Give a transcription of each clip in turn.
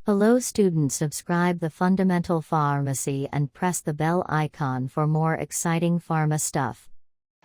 Hello students, subscribe the Fundamental Pharmacy and press the bell icon for more exciting pharma stuff.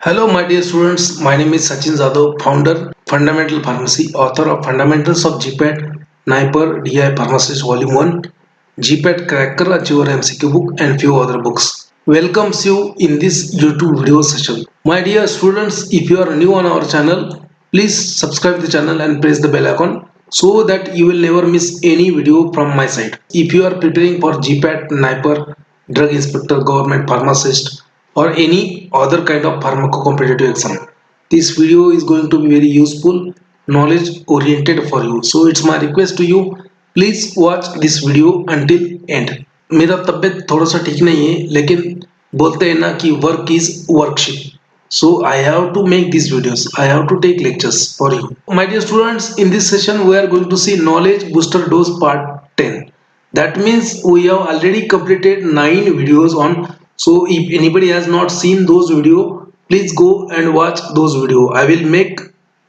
Hello, my dear students. My name is Sachin Zadav, founder, Fundamental Pharmacy, author of Fundamentals of GPAT, NIPER, DI Pharmacist Volume 1, GPAT Cracker Achiever MCQ book, and few other books. Welcomes you in this YouTube video session. My dear students, if you are new on our channel, please subscribe the channel and press the bell icon so that you will never miss any video from my side. If you are preparing for GPAT, NIPER, Drug Inspector, Government Pharmacist, or any other kind of pharmacocompetitive exam, this video is going to be very useful, knowledge oriented for you. So it's my request to you, please watch this video until end. मेरा तबीयत थोड़ा सा ठीक नहीं है, लेकिन बोलते हैं ना कि work is worship. So I have to make these videos. I have to take lectures for you. My dear students, in this session we are going to see knowledge booster dose part 10. That means we have already completed 9 videos on. So if anybody has not seen those video, please go and watch those video. I will make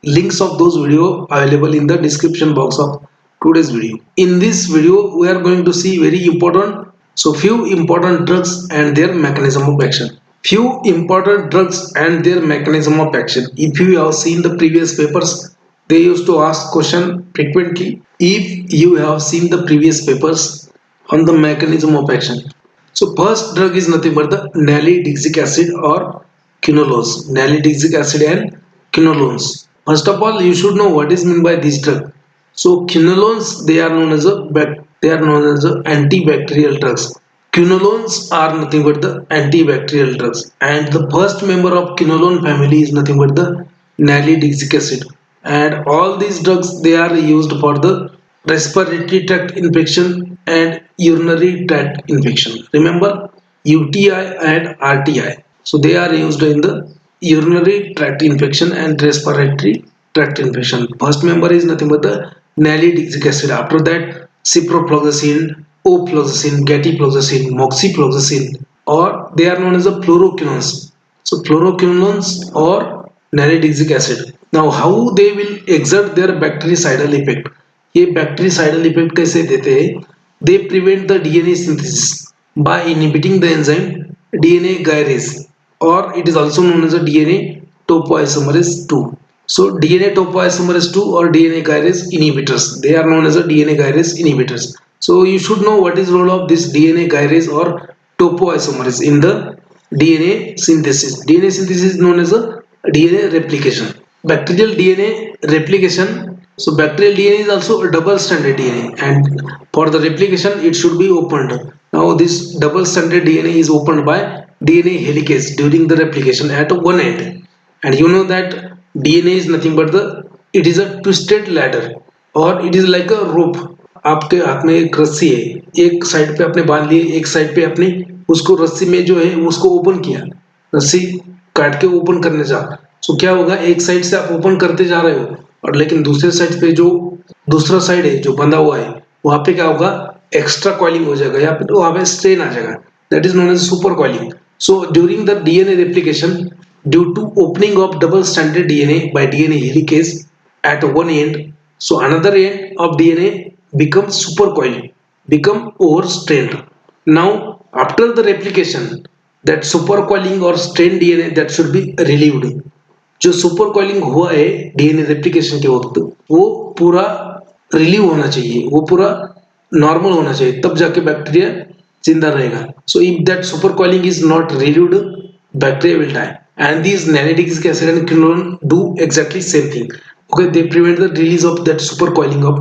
links of those video available in the description box of today's video. In this video we are going to see very important, so few important drugs and their mechanism of action. Few important drugs and their mechanism of action. If you have seen the previous papers, they used to ask question frequently. If you have seen the previous papers on the mechanism of action, so first drug is nothing but the nalidixic acid or quinolones. Nalidixic acid and quinolones. First of all, you should know what is meant by this drug. So quinolones, they are known as antibacterial drugs. Quinolones are nothing but the antibacterial drugs, and the first member of quinolone family is nothing but the nalidixic acid. And all these drugs, they are used for the respiratory tract infection and urinary tract infection. Remember, UTI and RTI. So they are used in the urinary tract infection and respiratory tract infection. First member is nothing but the nalidixic acid. After that, ciprofloxacin, ofloxacin, gatifloxacin, moxifloxacin, or they are known as the fluoroquinolones. So fluoroquinolones or nalidixic acid. Now how they will exert their bactericidal effect? ये bactericidal effect कैसे देते हैं? They prevent the DNA synthesis by inhibiting the enzyme DNA gyrase, or it is also known as a DNA topoisomerase 2. So DNA topoisomerase 2 or DNA gyrase inhibitors, they are known as a DNA gyrase inhibitors. So you should know what is role of this DNA gyrase or topoisomerase in the DNA synthesis. DNA synthesis is known as a DNA replication. Bacterial DNA replication. So bacterial DNA is also a double stranded DNA, and for the replication it should be opened. Now this double stranded DNA is opened by DNA helicase during the replication at one end. And you know that DNA is nothing but it is a twisted ladder, or it is like a rope. आपके हाथ में एक रस्सी है, एक side पे आपने बांध ली, एक साइड पे आपने उसको रस्सी में जो है उसको ओपन किया, रस्सी काट के ओपन करने जा. सो क्या होगा, एक साइड से आप ओपन करते जा रहे हो, और लेकिन दूसरे साइड पे जो दूसरा साइड है जो बंधा हुआ है, वहां पे क्या होगा, एक्स्ट्रा कॉइलिंग हो जाएगा, या फिर वहां पे स्ट्रेन आ जाएगा. That is known as super coiling. So during the DNA replication, due to opening of double stranded DNA by DNA helicase at one end, so another end of DNA becomes supercoiled, become overstrained. Now after the replication, that supercoiling or strained DNA that should be relieved. जो सुपरकॉइलिंग हुआ है DNA replication के वक्त, वो पूरा relieve होना चाहिए, वो पूरा नॉर्मल होना चाहिए, तब जाके बैक्टीरिया जिंदा रहेगा. So if that supercoiling is not relieved, bacteria will die. And these nalidixic acid and quinolone do exactly same thing. Okay, they prevent the release of that supercoiling of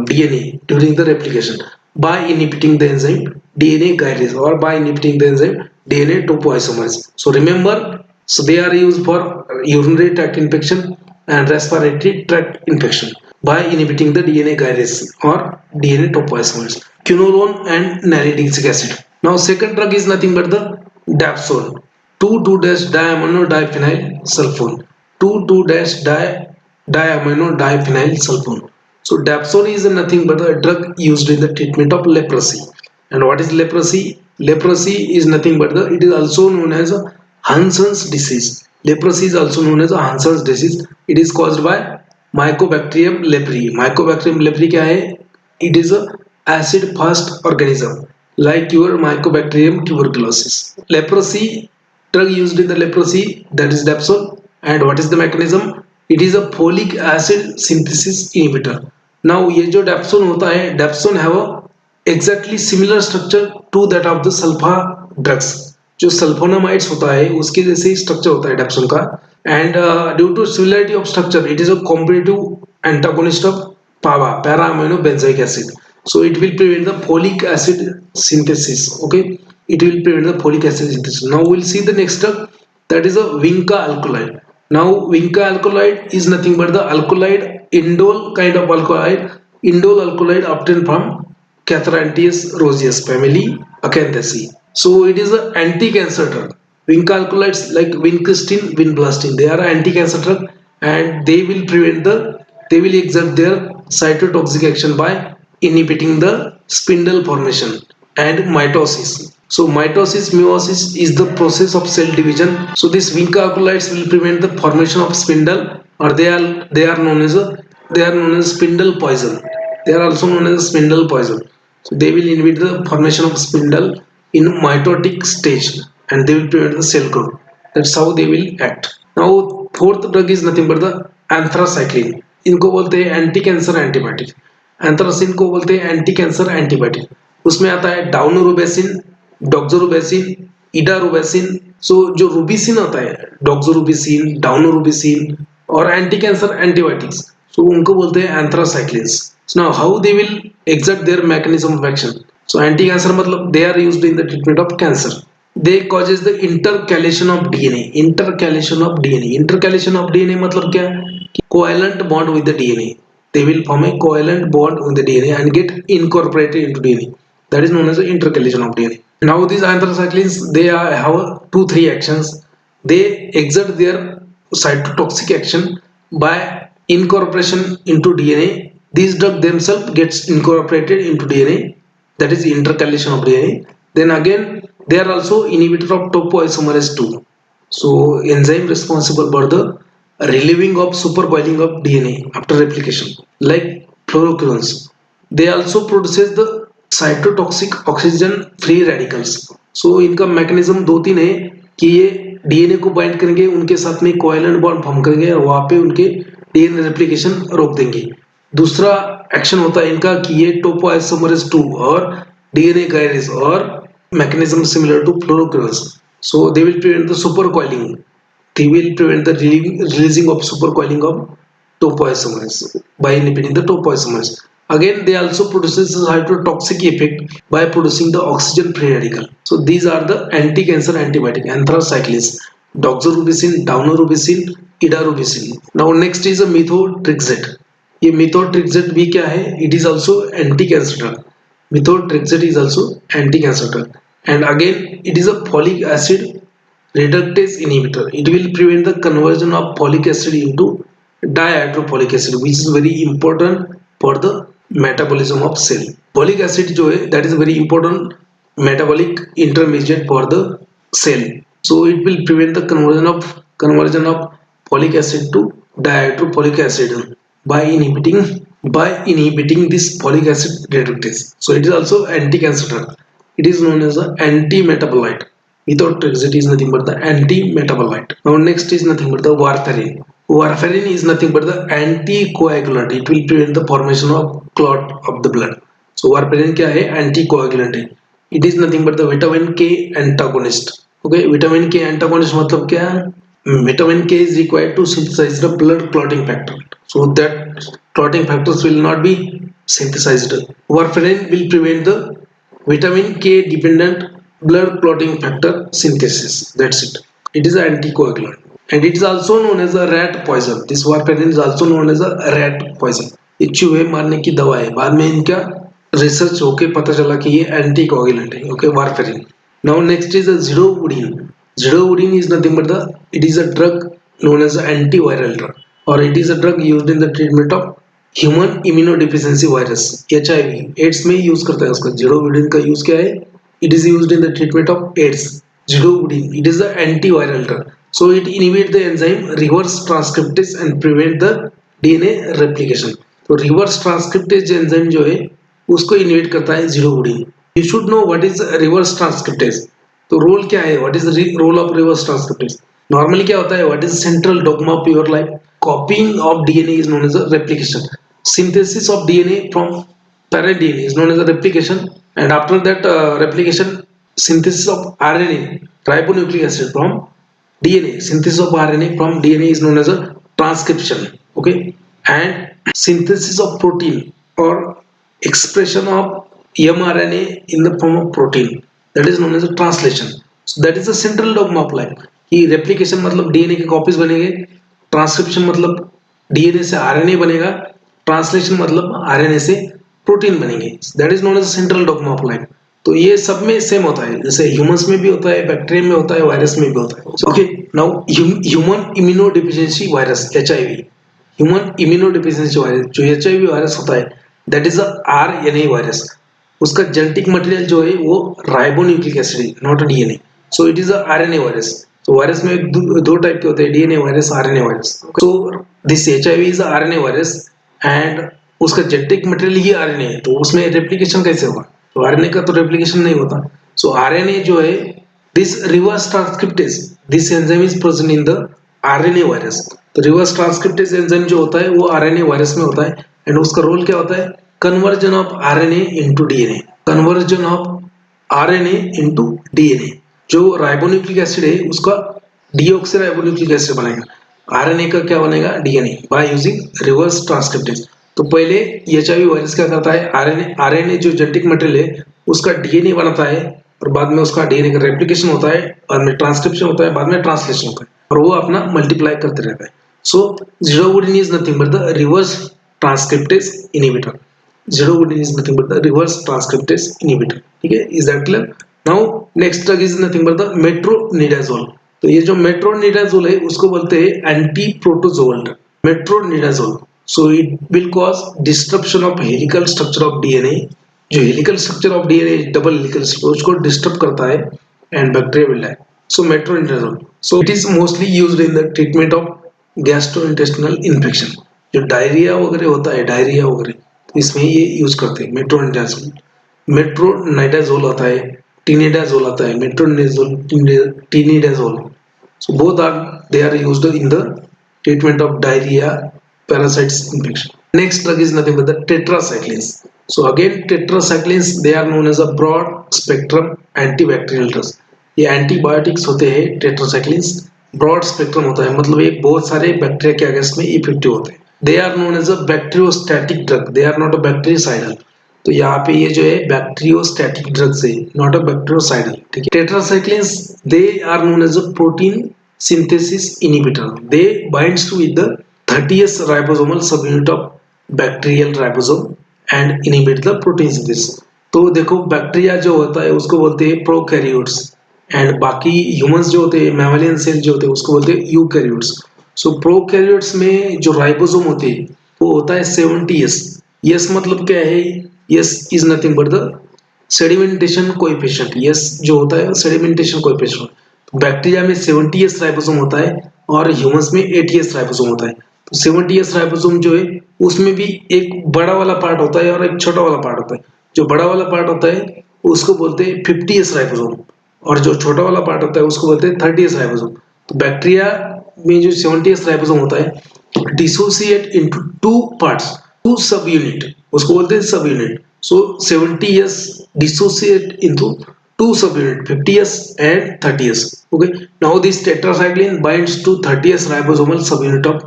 DNA during the replication by inhibiting the enzyme DNA gyrase, or by inhibiting the enzyme DNA topoisomerase. So remember, so they are used for urinary tract infection and respiratory tract infection by inhibiting the DNA gyrase or DNA topoisomerase. Quinolone and nalidixic acid. Now second drug is nothing but the dapsone, 2,2-diaminodiphenyl sulfone, 2,2-diaminodiphenyl sulfone. So dapsone is nothing but a drug used in the treatment of leprosy. And what is leprosy? Leprosy is nothing but it is also known as a Hansen's disease. Leprosy is also known as a Hansen's disease. It is caused by Mycobacterium leprae. Mycobacterium leprae क्या है? It is a acid fast organism like your Mycobacterium tuberculosis. Leprosy drug used in the leprosy, that is Dapsone. And what is the mechanism? It is a folic acid synthesis inhibitor. Now ये जो Dapsone होता है, Dapsone have a exactly similar structure to that of the sulfa drugs. जो sulphonamides होता है उसके जैसे ही structure होता है डेप्सोन का. And due to similarity of structure it is a competitive antagonist of PABA para amino benzoic acid. So it will prevent the folic acid synthesis. Okay, it will prevent the folic acid synthesis. Now we'll see the next drug, that is a vinca alkaloid. Now vinca alkaloid is nothing but the alkaloid, indole kind of alkaloid, indole alkaloid obtained from Catharanthius roseus family Acanthaceae. So it is an anti-cancer drug. Vinca alkaloids like vincristine, vinblastine, they are anti-cancer drug, and they will exert their cytotoxic action by inhibiting the spindle formation and mitosis. So mitosis meiosis is the process of cell division. So these vinca alkaloids will prevent the formation of spindle, or they are known as spindle poison. They are also known as spindle poison. So they will inhibit the formation of spindle in mitotic stage, and they will prevent the cell growth. That's how they will act. Now fourth drug is nothing but the anthracycline. इनको बोलते हैं anti cancer antibiotic. Anthracene को बोलते हैं anti cancer antibiotic. उसमें आता है डाउनोरुबेसिन, डॉक्सोरुबेसिन, इडारुबेसिन. सो जो रुबिसिन होता है, डॉक्सोरुबिसिन, डाउनोरुबिसिन और एंटी कैंसर एंटीबायोटिक्स, सो उनको बोलते हैं anthracyclines. Now how they will exert their mechanism of action. So anti cancer मतलब they are used in the treatment of cancer. They causes the intercalation of DNA. Intercalation of DNA. Intercalation of DNA मतलब क्या? Covalent bond with the DNA. They will form a covalent bond with the DNA and get incorporated into DNA. That is known as the intercalation of DNA. Now these anthracyclines, they have 2-3 actions. They exert their cytotoxic action by incorporation into DNA. These drugs themselves gets incorporated into DNA. That is intercalation of DNA. Then again, they are also inhibitor of topoisomerase 2. So enzyme responsible for the relieving of supercoiling of DNA after replication, like fluoroquinolones. They also produces the cytotoxic oxygen free radicals. So इनका mechanism 2-3 है कि ये DNA को bind करेंगे, उनके साथ में covalent bond form करेंगे और वहां पे उनके डीएनए रेप्लिकेशन रोक देंगे. दूसरा एक्शन होता है इनका कि ये टोपोआइसोमरेज 2 और डीएनए गायरेज और mechanism similar to fluoroquinolones. So they will prevent the supercoiling. They will prevent the releasing of supercoiling of topoisomerase by inhibiting the topoisomerase. Again, they also produces a cytotoxic effect by producing the oxygen free radical. So these are the anti-cancer antibiotic, anthracyclines, doxorubicin, daunorubicin, idarubicin. Now next is a methotrexate. ये methotrexate भी क्या है? It is also anti-cancer drug. Methotrexate is also anti-cancer drug, and again it is a folic acid reductase inhibitor. It will prevent the conversion of folic acid into dihydrofolic acid, which is very important for the metabolism of cell. Folic acid जो है, that is very important metabolic intermediate for the cell. So it will prevent the conversion of folic acid to dihydrofolic acid by inhibiting this folic acid reductase. So it is also anti-cancer drug. It is known as an anti-metabolite. Methotrexate is nothing but the anti-metabolite. Now next is nothing but the warfarin. Warfarin is nothing but the anticoagulant. It will prevent the formation of clot of the blood. So warfarin क्या है? Anticoagulant है. It is nothing but the vitamin K antagonist. Okay, vitamin K antagonist मतलब क्या है? Vitamin K is required to synthesize the blood clotting factor, so that clotting factors will not be synthesized. Warfarin will prevent the vitamin K dependent blood clotting factor synthesis. That's it. It is an anticoagulant, and it is also known as a rat poison. This warfarin is also known as a rat poison. ये चूहे मारने की दवा है. बाद में इनका research होके पता चला कि ये एंटीकोगुलेंट है. Okay, warfarin. Now next is a zidovudine. Zidovudine is nothing but it is a drug known as an antiviral drug, or it is a drug used in the treatment of human immunodeficiency virus, HIV. AIDS में use करता है उसका. Zidovudine का use क्या है? It is used in the treatment of AIDS. Zidovudine, it is an antiviral drug. So it inhibits the enzyme reverse transcriptase and prevent the DNA replication. तो reverse transcriptase enzyme जो है उसको inhibit करता है zidovudine. You should know what is reverse transcriptase. तो role क्या है, what is the role of reverse transcriptase? Normally क्या होता है, what is central dogma of your life? Copying of DNA is known as a replication. Synthesis of DNA from parent DNA is known as a replication, and after that replication, synthesis of RNA, ribonucleic acid from DNA, synthesis of RNA from DNA is known as a transcription. Okay, and synthesis of protein or expression of mRNA in the form of protein, that is known as a translation. So that is the central dogma of life कि replication मतलब DNA के copies बनेंगे, transcription मतलब DNA से RNA बनेगा, translation मतलब RNA से protein बनेंगे। That is known as central dogma of life. तो ये सब में सेम होता है, जैसे ह्यूमंस में भी होता है, बैक्टीरिया में होता है, वायरस में भी होता है। Okay, now human immuno deficiency virus, HIV, human immuno deficiency virus, जो एचआईवी वायरस होता है, that is a RNA virus. उसका जेनेटिक मटेरियल जो है वो राइबोन्यूक्लिक एसिड है, not DNA. So it is a RNA virus. तो वायरस में दो टाइप के होते हैं, DNA virus, RNA virus. So this HIV is RNA virus and उसका जेनेटिक मटेरियल ही आरएनए है, तो उसमें रेप्लिकेशन कैसे होगा? तो आरएनए का तो रेप्लिकेशन नहीं होता। सो आरएनए जो है, this reverse transcriptase, this enzyme is present in the RNA virus. तो रिवर्स ट्रांसक्रिप्टेज एंजाइम जो होता है वो आरएनए वायरस में होता है, एंड उसका रोल क्या होता है? Conversion of RNA into DNA, conversion of RNA into DNA. जो राइबोन्यूक्लिक एसिड है उसका डीऑक्सीराइबोन्यूक्लिक एसिड बनेगा, आरएनए का क्या बनेगा? DNA, by using reverse transcriptase. तो पहले एचआईवी वायरस क्या करता है, आरएनए जो जेनेटिक मटेरियल है उसका डीएनए बनाता है, और बाद में उसका डीएनए का रेप्लिकेशन होता है, बाद में ट्रांसक्रिप्शन होता है, बाद में ट्रांसलेशन होता है, और वो अपना मल्टीप्लाई करते रहता है। So zidovudine is nothing but the reverse transcriptase inhibitor. Zidovudine is nothing but the reverse transcriptase inhibitor. ठीक है, is that clear? Now next drug is nothing but the metronidazole. तो ये जो मेट्रोनिडाजोल है उसको बोलते हैं anti protozoal drug, metronidazole. So it will cause disruption of helical structure of DNA। जो helical structure of DNA double helical structure उसको disturb करता है, and bacteria will die। So metronidazole, so it is mostly used in the treatment of gastrointestinal infection। जो diarrhoea वगैरह होता है, diarrhoea वगैरह, तो इसमें ये यूज करते हैं मेट्रोनिडाजोल। मेट्रोनिडाजोल होता है, टिनिडाजोल आता है, metronidazole, tinidazole. So both are, they are used in the treatment of diarrhea, parasites infection। Next drug is nothing but the tetracyclines। So again tetracyclines, they are known as a broad spectrum antibacterial drugs। ये antibiotics होते हैं tetracyclines, broad spectrum होता है, मतलब ये बहुत सारे bacteria के अगेंस्ट में इफेक्टिव होते हैं। They are known as a bacteriostatic drug, they are not a bactericidal. तो यहाँ पे ये जो है बैक्टीरियोस्टैटिक ड्रग्स है, नॉट अ बैक्टीरियोसाइडल। ठीक है, tetracyclines, they are known as a protein synthesis inhibitor। They binds to with the 30th ribosomal subunit of bacterial ribosome and inhibit the protein synthesis। तो देखो बैक्टीरिया जो होता है उसको बोलते हैं प्रोकैरियोट्स, एंड बाकी ह्यूमंस जो होते हैं, मैमलियन सेल जो होते हैं उसको बोलते हैं यूकैरियोट्स। सो प्रोकैरियोट्स में जो राइबोसोम होते हैं वो होता है 70s। यस मतलब क्या है? Yes is nothing but the sedimentation coefficient. Yes जो होता है सेडिमेंटेशन कोएफिशिएंट। बैक्टीरिया में 70s राइबोसोम होता है और ह्यूमंस में 80s राइबोसोम होता है। तो 70s राइबोसोम जो है उसमें भी एक बड़ा वाला पार्ट होता है और एक छोटा वाला पार्ट होता है। जो बड़ा वाला पार्ट होता है उसको बोलते हैं 50s राइबोसोम, और जो छोटा वाला पार्ट होता है उसको बोलते हैं 30s राइबोसोम। तो बैक्टीरिया में जो 70s राइबोसोम होता है dissociate into two parts, two subunit, उसको बोलते हैं subunit. So 70s dissociate into two subunit, 50s and 30s। Okay, now this tetracycline binds to 30s ribosomal subunit of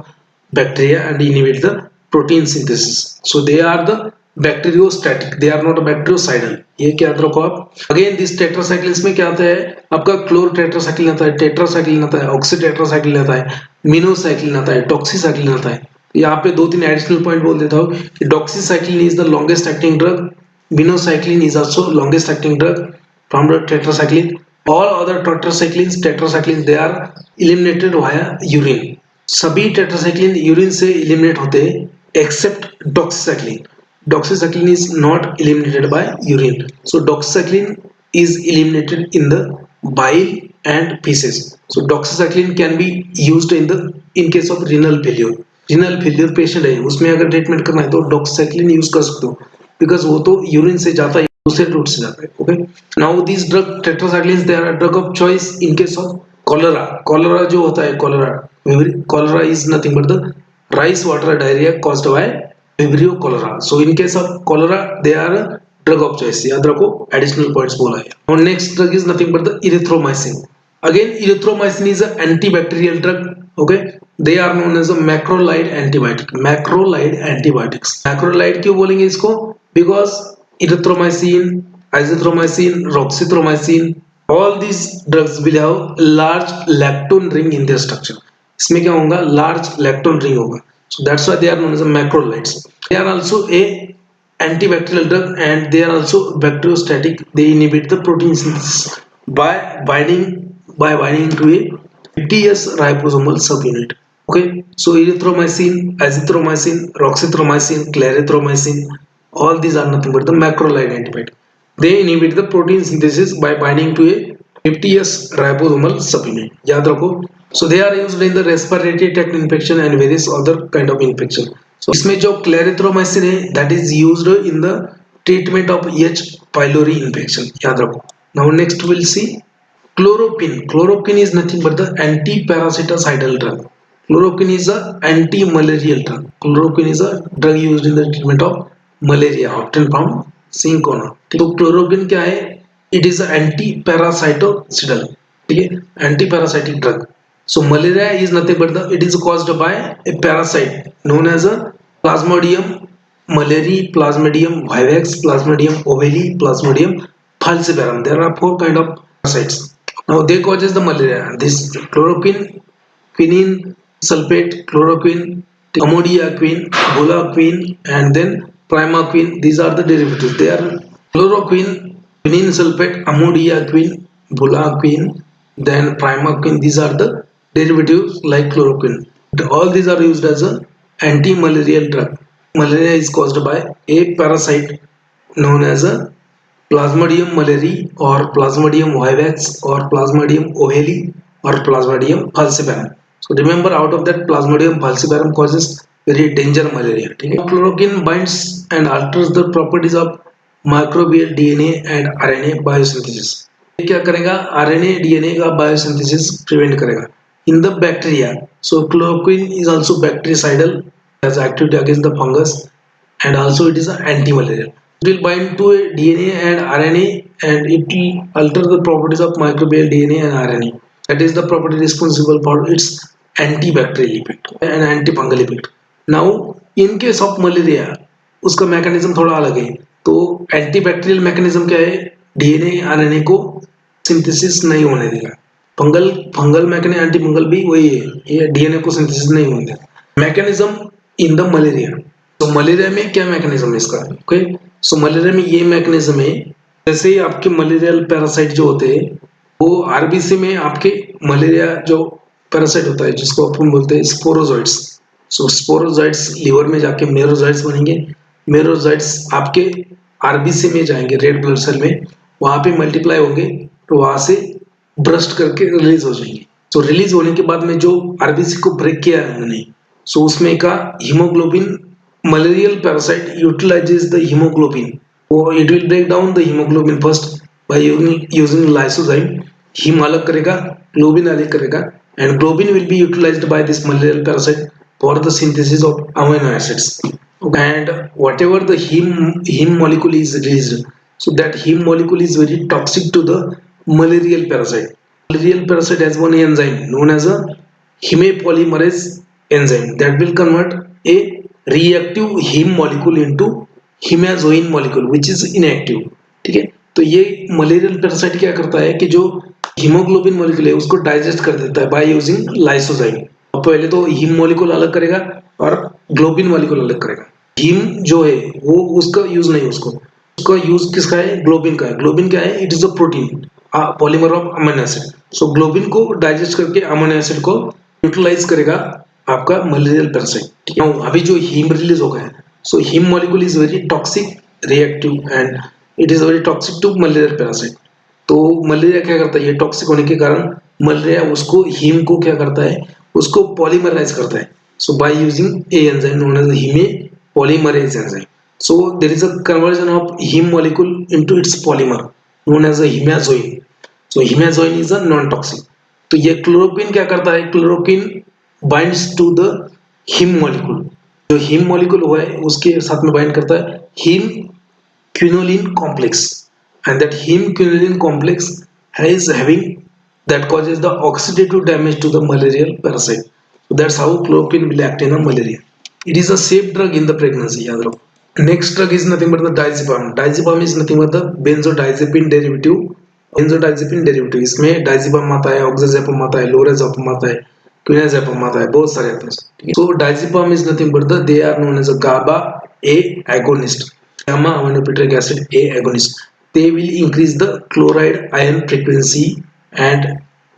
bacteria and inhibit the protein synthesis। So they are the bacteriostatic, they are not a bactericidal। ये क्या याद रखो आप। Again this tetracyclines में क्या आता है आपका? क्लोर टेट्रासाइक्लिन आता है, टेट्रासाइक्लिन आता है, ऑक्सी टेट्रासाइक्लिन आता है, मिनोसाइक्लिन आता है, टॉक्सीसाइक्लिन आता है। यहाँ पे दो तीन एडिशनल पॉइंट बोल देता हूँ कि doxycycline is the longest acting drug, minocycline is also longest acting drug from the tetracycline। all other tetracyclines they are eliminated via urine। सभी tetracycline यूरिन से eliminate होते हैं except doxycycline। doxycycline is not eliminated by urine। so doxycycline is eliminated in the bile and feces। so doxycycline can be used in case of renal failure। renal failure patient है उसमें अगर treatment करना है तो doxycycline use कर सकते हो। Because वो तो यूरिन से जाता है, दूसरे रूट से जाता है. Okay, now this drug tetracyclines they are drug of choice in case of cholera. Cholera जो होता है, cholera is nothing but the rice water diarrhoea caused by Vibrio cholera. So in case of cholera they are drug of choice. याद रखो, additional points बोला है. और next drug is nothing but the erythromycin. Again erythromycin is a antibacterial drug. Okay, they are known as a macrolide antibiotic. Macrolide antibiotics. Macrolide क्यों बोलेंगे इसको? Because erythromycin, azithromycin, roxithromycin, all these drugs will have large lactone ring in their structure. इसमें क्या होगा? Large lactone ring होगा. So that's why they are known as a macrolides. They are also a antibacterial drug and they are also bacteriostatic. They inhibit the protein synthesis by binding to a 50S ribosomal subunit. Okay, so erythromycin, azithromycin, roxithromycin, clarithromycin, all these are nothing but the macrolide antibiotic. They inhibit the protein synthesis by binding to a 50S ribosomal subunit. याद रखो. So they are used in the respiratory tract infection and various other kind of infection. So इसमें जो clarithromycin है, that is used in the treatment of H. pylori infection. याद रखो. Now next we'll see chloroquine. Chloroquine is nothing but the anti-parasitic drug. Chloroquine is a anti-malarial drug. Chloroquine is a drug used in the treatment of malaria, often found cinchona. तो chloroquine क्या है? It is an anti-parasitic. ठीक है, anti-parasitic drug. So malaria is nothing but it is caused by a parasite known as a Plasmodium malariae, Plasmodium vivax, Plasmodium ovale, Plasmodium falciparum. There are 4 kind of parasites. Now they causes the malaria. This chloroquine, quinine sulfate, chloroquine, amodiaquine, bulaquine, and then primaquine. These are the derivatives. They are chloroquine, quinine sulfate, amodiaquine, bulaquine, then primaquine. These are the derivatives like chloroquine. All these are used as a anti-malarial drug. Malaria is caused by a parasite known as a Plasmodium malariae or Plasmodium vivax or Plasmodium ovale or Plasmodium falciparum. So remember, out of that Plasmodium falciparum causes very dangerous malaria. Okay? Chloroquine binds and alters the properties of microbial DNA and RNA biosynthesis. ये क्या करेगा? RNA DNA का biosynthesis prevent करेगा in the bacteria. So chloroquine is also bactericidal, has activity against the fungus, and also it is an anti-malarial. It will bind to a DNA and RNA and it will alter the properties of microbial DNA and RNA. That is the property responsible for its antibacterial effect and antifungal effect. Now in case of malaria उसका mechanism थोड़ा अलग है. तो antibacterial mechanism क्या है? DNA RNA को synthesis नहीं होने देगा. फंगल मैकेनिज्म, एंटीफंगल भी वही है, ये DNA को सिंथेसिस नहीं होने देगा. Mechanism in the malaria. तो मलेरिया में क्या मैकेनिज्म है इसका? ओके, सो मलेरिया में ये मैकेनिज्म है, जैसे ही आपके मलेरियल पैरासाइट जो होते हैं वो आरबीसी में आपके मलेरिया जो पैरासाइट होता है जिसको अपन बोलते हैं स्पोरोजोइट्स. सो स्पोरोजोइट्स लिवर में जाके मेरोजोइट्स बनेंगे. मेरोजोइट्स आपके आरबीसी में जाएंगे, रेड ब्लड सेल में, वहां पे मल्टीप्लाई होंगे तो वहां से ब्रस्ट करके रिलीज हो जाएंगे. तो रिलीज होने के बाद में जो आरबीसी को ब्रेक किया है उन्होंने, सो उसमें का haemoglobin, malarial parasite utilizes the hemoglobin, or it will break down the hemoglobin first by using lysozyme. Heme अलग करेगा, globin अलग करेगा, and globin will be utilized by this malarial parasite for the synthesis of amino acids. And whatever the heme molecule is released, so that heme molecule is very toxic to the malarial parasite. Malarial parasite has one enzyme known as a hemapolymerase enzyme that will convert a reactive heme molecule into hemazoin molecule which is inactive. ठीक है, तो ये malarial parasite क्या करता है कि जो haemoglobin molecule है उसको डाइजेस्ट कर देता है बाय यूजिंग लाइसोजाइम. पहले तो हीम मॉलिक्यूल अलग करेगा और ग्लोबिन मॉलिक्यूल अलग करेगा. हीम जो है वो उसका यूज नहीं, उसका यूज किसका है? ग्लोबिन का है. ग्लोबिन क्या है? It is a protein, polymer of amino acid. So globin को डाइजेस्ट करके अमीनो एसिड को यूटिलाइज करेगा आपका मलेरियल पैरासाइट. अभी जो हीम रिलीज हो गया, so haem molecule is very toxic, reactive and it is very toxic to malarial parasite. तो मलेरिया क्या करता है? ये टॉक्सिक होने के कारण मलेरिया उसको हीम को क्या करता है? उसको पॉलीमराइज करता है. So by using a enzyme known as haem polymerase enzyme. So there is a conversion of heme molecule into its polymer known as a hemazoin. So hemazoin is a non-toxic. तो ये chloroquine क्या करता है, chloroquine binds to the haem molecule, जो haem molecule हुआ है उसके साथ में बाइंड करता है haem quinoline complex, and that heme quinoline complex is having that causes the oxidative damage to the malarial parasite. So that's how chloroquine will act in a malaria. It is a safe drug in the pregnancy. याद रखो. Next drug is nothing but the diazepam. Diazepam is nothing but the benzodiazepine derivative. Benzodiazepine derivative इसमें diazepam आता है, oxazepam आता है, lorazepam आता है, quinazepam आता है, बहुत सारे आते हैं. So diazepam is nothing but the they are known as a GABA A agonist. Gamma aminobutyric acid A agonist. They will increase the chloride ion frequency and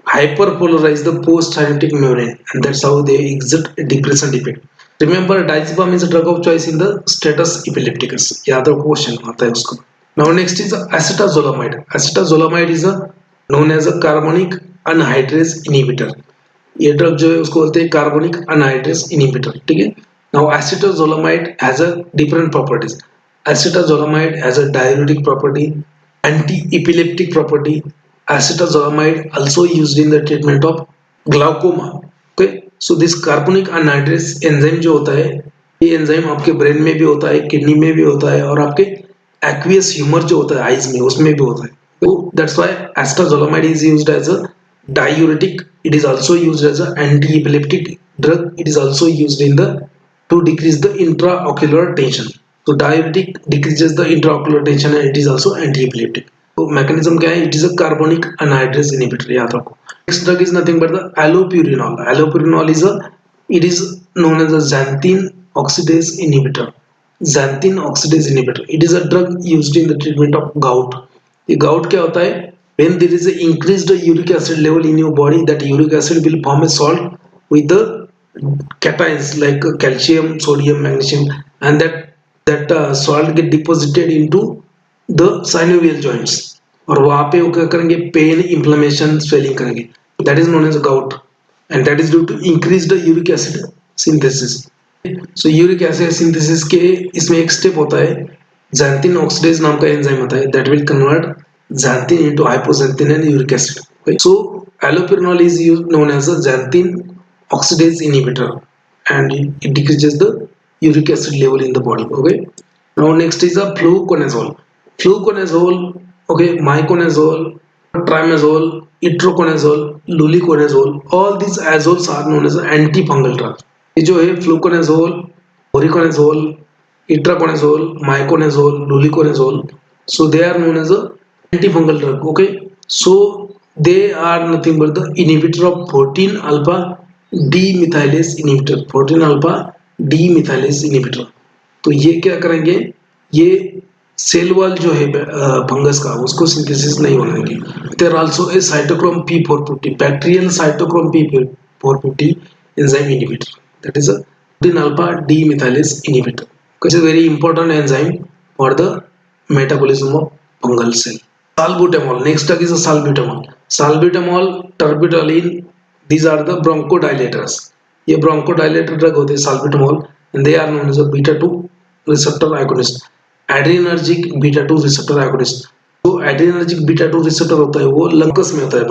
hyperpolarize the postsynaptic membrane, and that's how they exert a depressant effect. Remember, diazepam is a drug of choice in the status epilepticus. याद रखो question आता है उसको. Now next is acetazolamide. Acetazolamide is a known as a carbonic anhydrase inhibitor. ये drug जो है उसको बोलते हैं कार्बोनिक अनहाइड्रेस इनहिबिटर. ठीक है. Now acetazolamide has a different properties. Acetazolamide has a diuretic property, anti-epileptic property. Acetazolamide also used in the treatment of glaucoma. Okay, so this carbonic anhydrase enzyme जो होता है, ये एंजाइम आपके brain में भी होता है, किडनी में भी होता है, और आपके एक्वियस ह्यूमर जो होता है आईज में, उसमें भी होता है. तो that's why acetazolamide is used as a diuretic. It is also used as an anti-epileptic drug. It is also used in the to decrease the intraocular tension. So diuretic decreases the intraocular tension and it is also anti-epileptic. तो mechanism क्या है? It is a carbonic anhydrase inhibitor. याद रखो. Next drug is nothing but the allopurinol. Allopurinol is it is known as a xanthine oxidase inhibitor. Xanthine oxidase inhibitor. It is a drug used in the treatment of gout. ये gout क्या होता है? When there is a increased uric acid level in your body, that uric acid will form a salt with the cations like calcium, sodium, magnesium, and that salt get deposited into the synovial joints, और वहाँ पे वो क्या करेंगे, pain, inflammation, swelling करेंगे. That is known as gout and that is due to increase the uric acid synthesis. So uric acid synthesis के इसमें एक स्टेप होता है, xanthine oxidase नाम का एंजाइम होता है, that will convert xanthine into hypoxanthine and uric acid. Okay? So allopurinol is used known as a xanthine oxidase inhibitor, and it decreases the uric acid level in the body. Okay, now next is a fluconazole. Fluconazole, okay, miconazole, trimazole, itraconazole, luliconazole, all these azoles are known as antifungal drugs. ये जो है fluconazole, oriconazole, itraconazole, miconazole, luliconazole, so they are known as a antifungal drug. Okay, so they are nothing but the inhibitor of 14 alpha demethylase inhibitor. 14 alpha demethylase inhibitor. तो ये क्या करेंगे, ये cell wall जो है फंगस का, उसको synthesis नहीं होने देंगे. There also a cytochrome P450, bacterial cytochrome P450 enzyme inhibitor, that is a 14 alpha demethylase inhibitor. It's a very important enzyme for the metabolism of fungal cell. Salbutamol. Next drug is a salbutamol. Salbutamol, terbutaline, these are the bronchodilators. ये bronchodilator drug होते हैं salbutamol, and they are known as a beta 2 receptor agonist. Adrenergic beta 2 receptor agonist. तो adrenergic beta 2 receptor होता है, वो लंकस में होता है,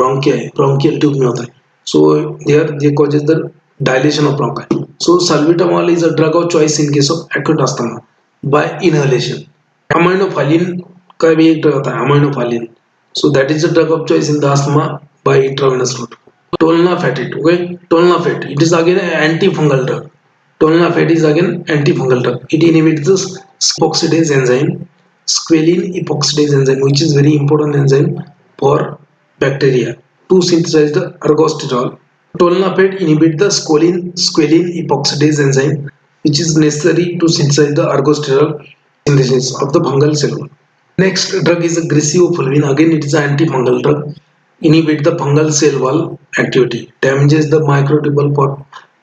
bronchial tube में होता है. So there they causes the dilation of bronchi. So salbutamol is a drug of choice in case of acute asthma by inhalation. Aminophylline का भी एक ड्रग होता है, aminophylline. So that is a drug of choice in the asthma by intravenous route. Tolnafat, okay, Tolnafat, it is again an antifungal drug. Tolnafat is again antifungal drug. It inhibits the epoxidase enzyme, squalene epoxidase enzyme, which is very important enzyme for bacteria to synthesize the ergosterol. Tolnafat inhibits the squalene epoxidase enzyme, which is necessary to synthesize the ergosterol synthesis of the fungal cell. Next drug is a griseofulvin. Again, it is an antifungal drug. Inhibit the fungal cell wall activity, damages the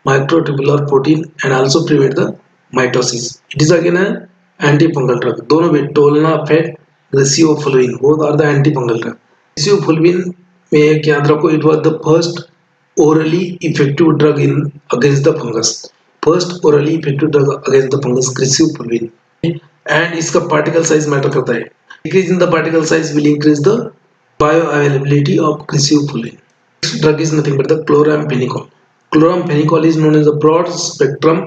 microtubular protein, and also prevent the mitosis. It is again an antifungal drug. दोनों भी Tolnafat, griseofulvin, both are the antifungal drug. Griseofulvin में एक याद रखो, it was the first orally effective drug against the fungus. First orally effective drug against the fungus, griseofulvin. And इसका particle size matter करता है. Decrease in the particle size will increase the bioavailability of crisofulin. This drug is nothing but the chloramphenicol. Chloramphenicol is known as a broad spectrum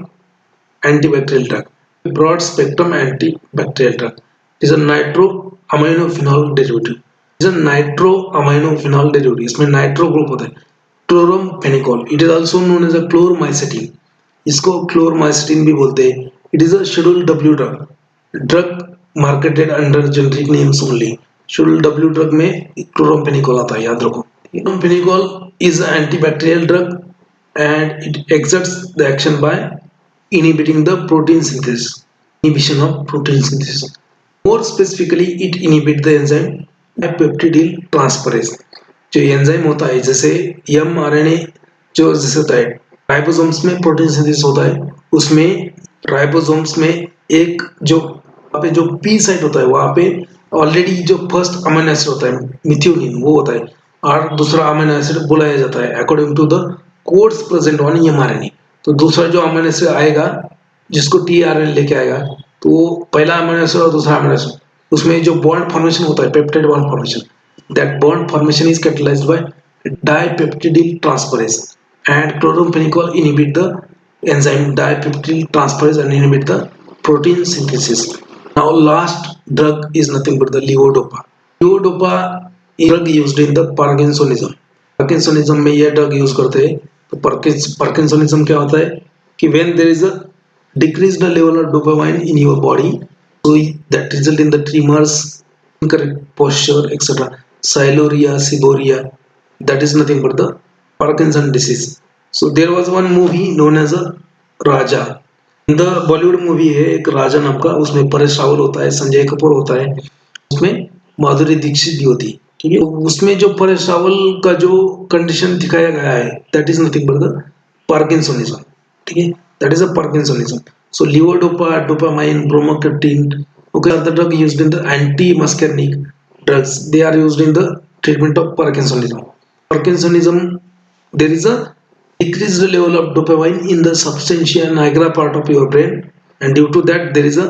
antibacterial drug. Broad spectrum antibacterial drug is a nitroaminophenol derivative. Is a nitroaminophenol derivative. इसमें nitro group होता है. Chloramphenicol, it is also known as a chloromycetin. इसको chloromycetin भी बोलते हैं. It is a schedule W drug. Drug marketed under generic names only. Schedule W drug में chloramphenicol आता है, याद रखो. Chloramphenicol is antibacterial drug and it exerts the action by inhibiting the protein synthesis. Inhibition of protein synthesis. More specifically, it inhibits the enzyme peptidyl transferase. जो enzyme होता है, जैसे mRNA जो जैसे होता है राइबोसोम्स में प्रोटीन सिंथेसिस होता है, उसमें राइबोसोम्स में एक जो वहाँ पे जो पी साइट होता है वहाँ पे ऑलरेडी जो फर्स्ट अमीनो एसिड होता है मिथ्योनिन वो होता है और दूसरा अमीनो एसिड बुलाया जाता है according to the codes present on mRNA. तो दूसरा जो अमीनो एसिड आएगा जिसको tRNA लेके आएगा, तो पहला अमीनो एसिड और दूसरा अमीनो एसिड उसमें जो बॉन्ड फॉर्मेशन होता है peptide bond formation, that bond formation is catalysed by dipeptidyl transferase and chloramphenicol inhibit the enzyme dipeptidyl transferase and inhibit the protein synthesis. Now last drug is nothing but the levodopa. Levodopa is drug used in the parkinsonism. Parkinsonism में यह drug use करते हैं. तो parkinsonism क्या होता है कि when there is a decreased level of dopamine in your body, so that result in the tremors, incorrect posture, etc. Siluria, seborrhea, that is nothing but the Parkinson disease. So there was one movie known as a Raja. In the Bollywood movie है एक राजा नाम का, उसमें परेश रावल होता है, संजय कपूर होता है, उसमें माधुरी दीक्षित भी होती है. ठीक है, उसमें जो परेश रावल का जो कंडीशन दिखाया गया है that is nothing but the parkinsonism. ठीक है, that is a parkinsonism. So levodopa, dopamine, bromocriptine, okay, are the drug used in the anti-muscarinic drugs. They are used in the treatment of Parkinsonism. Parkinsonism, there is a decreased level of dopamine in the substantia nigra part of your brain, and due to that there is a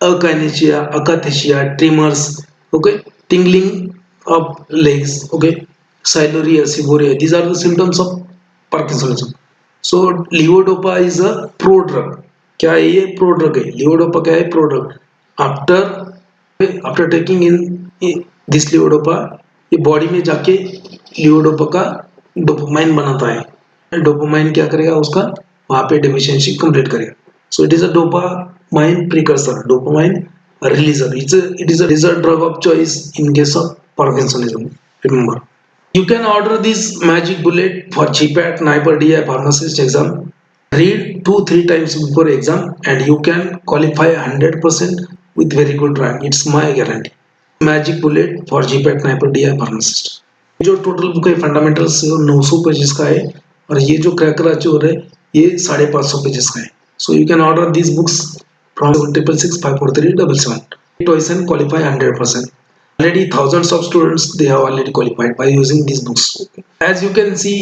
akinesia, akathisia, tremors, okay, tingling of legs, okay, siluria, seborrhea. These are the symptoms of Parkinsonism. So levodopa is a pro drug. क्या है ये? Pro drug है. levodopa क्या है? Pro drug. After taking in this levodopa, ये body में जाके levodopa का डोपामाइन बनाता है. डोपामाइन क्या करेगा? उसका वहां पे डेफिशिएंसी कंप्लीट करेगा. So it is a dopamine precursor, dopamine releaser. It is a result drug of choice in case of Parkinsonism. Remember, you can order this magic bullet for GPAT, NIPER, DI, pharmacist exam. Read 2-3 times before exam and you can qualify 100% with very good rank. It's my guarantee. Magic bullet for GPAT, NIPER, DI, pharmacist. जो total book है fundamentals 900 pages का है और ये जो cracker जो है ये 550 पेजेस का है. So you can order these books from 666-543-77. Twice and qualify 100%. Already thousands of students they have already qualified by using these books. As you can see,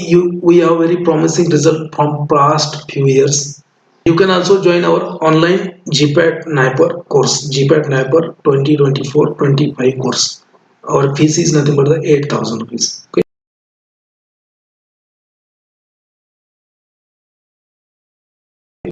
we have very promising result from past few years. You can also join our online GPAT NIPER course, GPAT NIPER 2024-25 course. Our fees is nothing but the 8,000 rupees. Okay.